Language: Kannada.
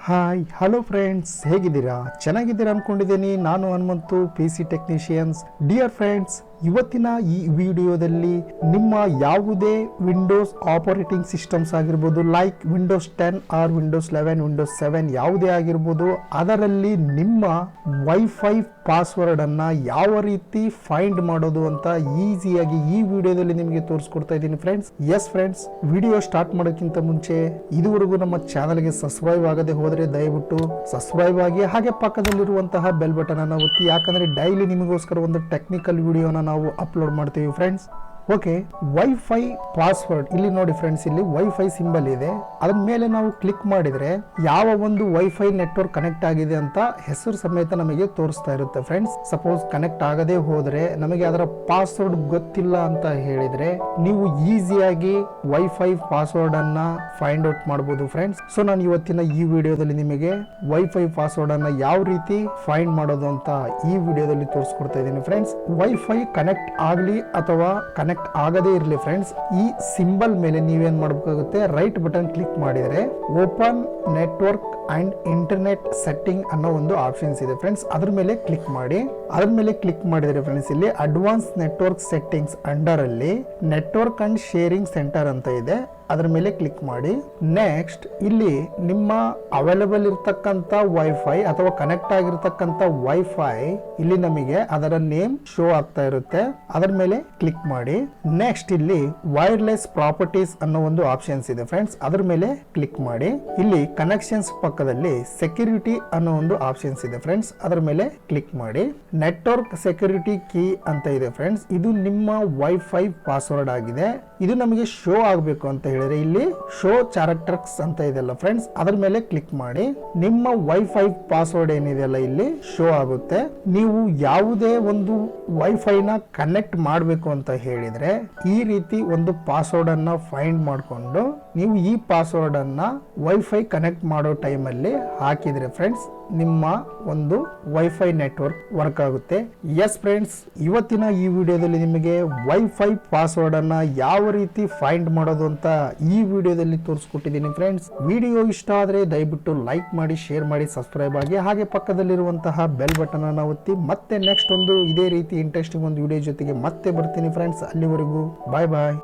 ಹಾಯ್ ಹಲೋ ಫ್ರೆಂಡ್ಸ್, ಹೇಗಿದ್ದೀರಾ? ಚೆನ್ನಾಗಿದ್ದೀರಾ ಅಂದ್ಕೊಂಡಿದ್ದೀನಿ. ನಾನು Hanumanthu, PC technicians. Dear friends, ಇವತ್ತಿನ ಈ ವಿಡಿಯೋದಲ್ಲಿ ನಿಮ್ಮ ಯಾವುದೇ ವಿಂಡೋಸ್ ಆಪರೇಟಿಂಗ್ ಸಿಸ್ಟಮ್ಸ್ ಆಗಿರ್ಬೋದು, like Windows 10 or Windows 11, Windows 7 ಯಾವುದೇ ಆಗಿರ್ಬೋದು, ಅದರಲ್ಲಿ ನಿಮ್ಮ ವೈಫೈ ಪಾಸ್ವರ್ಡ್ ಅನ್ನ ಯಾವ ರೀತಿ ಫೈಂಡ್ ಮಾಡೋದು ಅಂತ ಈಸಿಯಾಗಿ ಈ ವಿಡಿಯೋದಲ್ಲಿ ನಿಮಗೆ ತೋರಿಸ್ಕೊಡ್ತಾ ಇದ್ದೀನಿ friends. S friends, video start ಮಾಡೋಕ್ಕಿಂತ ಮುಂಚೆ ಇದುವರೆಗೂ ನಮ್ಮ ಚಾನಲ್ಗೆ ಸಬ್ಸ್ಕ್ರೈಬ್ ಆಗದೆ ಹೋದರೆ ದಯವಿಟ್ಟು ಸಬ್ಸ್ಕ್ರೈಬ್ ಆಗಿ, ಹಾಗೆ ಪಕ್ಕದಲ್ಲಿರುವಂತಹ ಬೆಲ್ ಬಟನ್ ಅನ್ನು ಒತ್ತಿ. ಯಾಕಂದ್ರೆ ಡೈಲಿ ನಿಮಗೋಸ್ಕರ ಒಂದು ಟೆಕ್ನಿಕಲ್ ವಿಡಿಯೋನ ನಾವು ಅಪ್ಲೋಡ್ ಮಾಡ್ತೀವಿ ಫ್ರೆಂಡ್ಸ್. ಓಕೆ, ವೈಫೈ ಪಾಸ್ವರ್ಡ್ ಇಲ್ಲಿ ನೋಡಿ ಫ್ರೆಂಡ್ಸ್, ಇಲ್ಲಿ ವೈಫೈ ಸಿಂಬಲ್ ಇದೆ. ಅದ್ರ ಮೇಲೆ ನಾವು ಕ್ಲಿಕ್ ಮಾಡಿದ್ರೆ ಯಾವ ಒಂದು ವೈಫೈ ನೆಟ್ವರ್ಕ್ ಕನೆಕ್ಟ್ ಆಗಿದೆ ಅಂತ ಹೆಸರು ಸಮೇತ ನಮಗೆ ತೋರಿಸ್ತಾ ಇರುತ್ತೆ ಫ್ರೆಂಡ್ಸ್. ಸಪೋಸ್ ಕನೆಕ್ಟ್ ಆಗದೆ ಹೋದ್ರೆ, ನಮಗೆ ಅದರ ಪಾಸ್ವರ್ಡ್ ಗೊತ್ತಿಲ್ಲ ಅಂತ ಹೇಳಿದ್ರೆ, ನೀವು ಈಸಿಯಾಗಿ ವೈಫೈ ಪಾಸ್ವರ್ಡ್ ಅನ್ನ ಫೈಂಡ್ ಔಟ್ ಮಾಡಬಹುದು ಫ್ರೆಂಡ್ಸ್. ಸೊ ನಾನು ಇವತ್ತಿನ ಈ ವಿಡಿಯೋದಲ್ಲಿ ನಿಮಗೆ ವೈಫೈ ಪಾಸ್ವರ್ಡ್ ಅನ್ನ ಯಾವ ರೀತಿ ಫೈಂಡ್ ಮಾಡೋದು ಅಂತ ಈ ವಿಡಿಯೋದಲ್ಲಿ ತೋರಿಸ್ಕೊಡ್ತಾ ಇದ್ದೀನಿ ಫ್ರೆಂಡ್ಸ್. ವೈಫೈ ಕನೆಕ್ಟ್ ಆಗಲಿ ಅಥವಾ ಕನೆಕ್ಟ್ ಆಗದೇ ಇರಲಿ ಫ್ರೆಂಡ್ಸ್, ಈ ಸಿಂಬಲ್ ಮೇಲೆ ನೀವೇನ್ ಮಾಡಬೇಕಾಗುತ್ತೆ, ರೈಟ್ ಬಟನ್ ಕ್ಲಿಕ್ ಮಾಡಿದ್ರೆ open network and internet setting ಅನ್ನೋ ಒಂದು ಆಪ್ಷನ್ಸ್ ಇದೆ ಫ್ರೆಂಡ್ಸ್. ಅದ್ರ ಮೇಲೆ ಕ್ಲಿಕ್ ಮಾಡಿ. ಅದ್ರ ಮೇಲೆ ಕ್ಲಿಕ್ ಮಾಡಿದ್ರೆ ಫ್ರೆಂಡ್ಸ್, ಇಲ್ಲಿ ಅಡ್ವಾನ್ಸ್ ನೆಟ್ವರ್ಕ್ ಸೆಟ್ಟಿಂಗ್ಸ್ ಅಂಡರ್ ಅಲ್ಲಿ ನೆಟ್ವರ್ಕ್ ಅಂಡ್ ಶೇರಿಂಗ್ ಸೆಂಟರ್ ಅಂತ ಇದೆ. ಅದ್ರ ಮೇಲೆ ಕ್ಲಿಕ್ ಮಾಡಿ. ನೆಕ್ಸ್ಟ್ ಇಲ್ಲಿ ನಿಮ್ಮ ಅವೈಲೇಬಲ್ ಇರತಕ್ಕಂತ ವೈಫೈ ಅಥವಾ ಕನೆಕ್ಟ್ ಆಗಿರ್ತಕ್ಕಂತ ವೈಫೈ ಇಲ್ಲಿ ನಮಗೆ ಅದರ ನೇಮ್ ಶೋ ಆಗ್ತಾ ಇರುತ್ತೆ. ಅದರ ಮೇಲೆ ಕ್ಲಿಕ್ ಮಾಡಿ. ನೆಕ್ಸ್ಟ್ ಇಲ್ಲಿ ವೈರ್ಲೆಸ್ ಪ್ರಾಪರ್ಟೀಸ್ ಅನ್ನೋ ಒಂದು ಆಪ್ಷನ್ಸ್ ಇದೆ ಫ್ರೆಂಡ್ಸ್. ಅದ್ರ ಮೇಲೆ ಕ್ಲಿಕ್ ಮಾಡಿ. ಇಲ್ಲಿ ಕನೆಕ್ಷನ್ಸ್ ಪಕ್ಕದಲ್ಲಿ ಸೆಕ್ಯೂರಿಟಿ ಅನ್ನೋ ಒಂದು ಆಪ್ಷನ್ಸ್ ಇದೆ ಫ್ರೆಂಡ್ಸ್. ಅದರ ಮೇಲೆ ಕ್ಲಿಕ್ ಮಾಡಿ. ನೆಟ್ವರ್ಕ್ ಸೆಕ್ಯೂರಿಟಿ ಕೀ ಅಂತ ಇದೆ ಫ್ರೆಂಡ್ಸ್. ಇದು ನಿಮ್ಮ ವೈಫೈ ಪಾಸ್ವರ್ಡ್ ಆಗಿದೆ. ಇದು ನಮಗೆ ಶೋ ಆಗಬೇಕು ಅಂತ ಹೇಳಿದ್ರೆ ಇಲ್ಲಿ ಶೋ ಕ್ಯಾರೆಕ್ಟರ್ಸ್ ಅಂತ ಇದೆಲ್ಲ ಫ್ರೆಂಡ್ಸ್. ಅದ್ರ ಮೇಲೆ ಕ್ಲಿಕ್ ಮಾಡಿ. ನಿಮ್ಮ ವೈಫೈ ಪಾಸ್ವರ್ಡ್ ಏನಿದೆಯಲ್ಲ ಇಲ್ಲಿ ಶೋ ಆಗುತ್ತೆ. ನೀವು ಯಾವುದೇ ಒಂದು ವೈಫೈ ನ ಕನೆಕ್ಟ್ ಮಾಡಬೇಕು ಅಂತ ಹೇಳಿದ್ರೆ ಈ ರೀತಿ ಒಂದು ಪಾಸ್ವರ್ಡ್ ಅನ್ನ ಫೈಂಡ್ ಮಾಡಿಕೊಂಡು ನೀವು ಈ ಪಾಸ್ವರ್ಡ್ ಅನ್ನ ವೈಫೈ ಕನೆಕ್ಟ್ ಮಾಡೋ ಟೈಮ್ ಅಲ್ಲಿ ಹಾಕಿದ್ರೆ ಫ್ರೆಂಡ್ಸ್, ನಿಮ್ಮ ಒಂದು ವೈಫೈ ನೆಟ್ವರ್ಕ್ ವರ್ಕ್ ಆಗುತ್ತೆ. ಎಸ್ ಫ್ರೆಂಡ್ಸ್, ಇವತ್ತಿನ ಈ ವಿಡಿಯೋದಲ್ಲಿ ನಿಮಗೆ ವೈಫೈ ಪಾಸ್ವರ್ಡ್ ಅನ್ನ ಯಾವ ರೀತಿ ಫೈಂಡ್ ಮಾಡೋದು ಅಂತ ಈ ವಿಡಿಯೋದಲ್ಲಿ ತೋರಿಸ್ಕೊಟ್ಟಿದ್ದೀನಿ ಫ್ರೆಂಡ್ಸ್. ವಿಡಿಯೋ ಇಷ್ಟ ಆದ್ರೆ ದಯವಿಟ್ಟು ಲೈಕ್ ಮಾಡಿ, ಶೇರ್ ಮಾಡಿ, ಸಬ್ಸ್ಕ್ರೈಬ್ ಆಗಿ, ಹಾಗೆ ಪಕ್ಕದಲ್ಲಿರುವಂತಹ ಬೆಲ್ ಬಟನ್ ಅನ್ನು ಒತ್ತಿ. ಮತ್ತೆ ನೆಕ್ಸ್ಟ್ ಒಂದು ಇದೇ ರೀತಿ ಇಂಟ್ರೆಸ್ಟಿಂಗ್ ಒಂದು ವಿಡಿಯೋ ಜೊತೆಗೆ ಮತ್ತೆ ಬರ್ತೀನಿ ಫ್ರೆಂಡ್ಸ್. ಅಲ್ಲಿವರೆಗೂ ಬಾಯ್ ಬಾಯ್.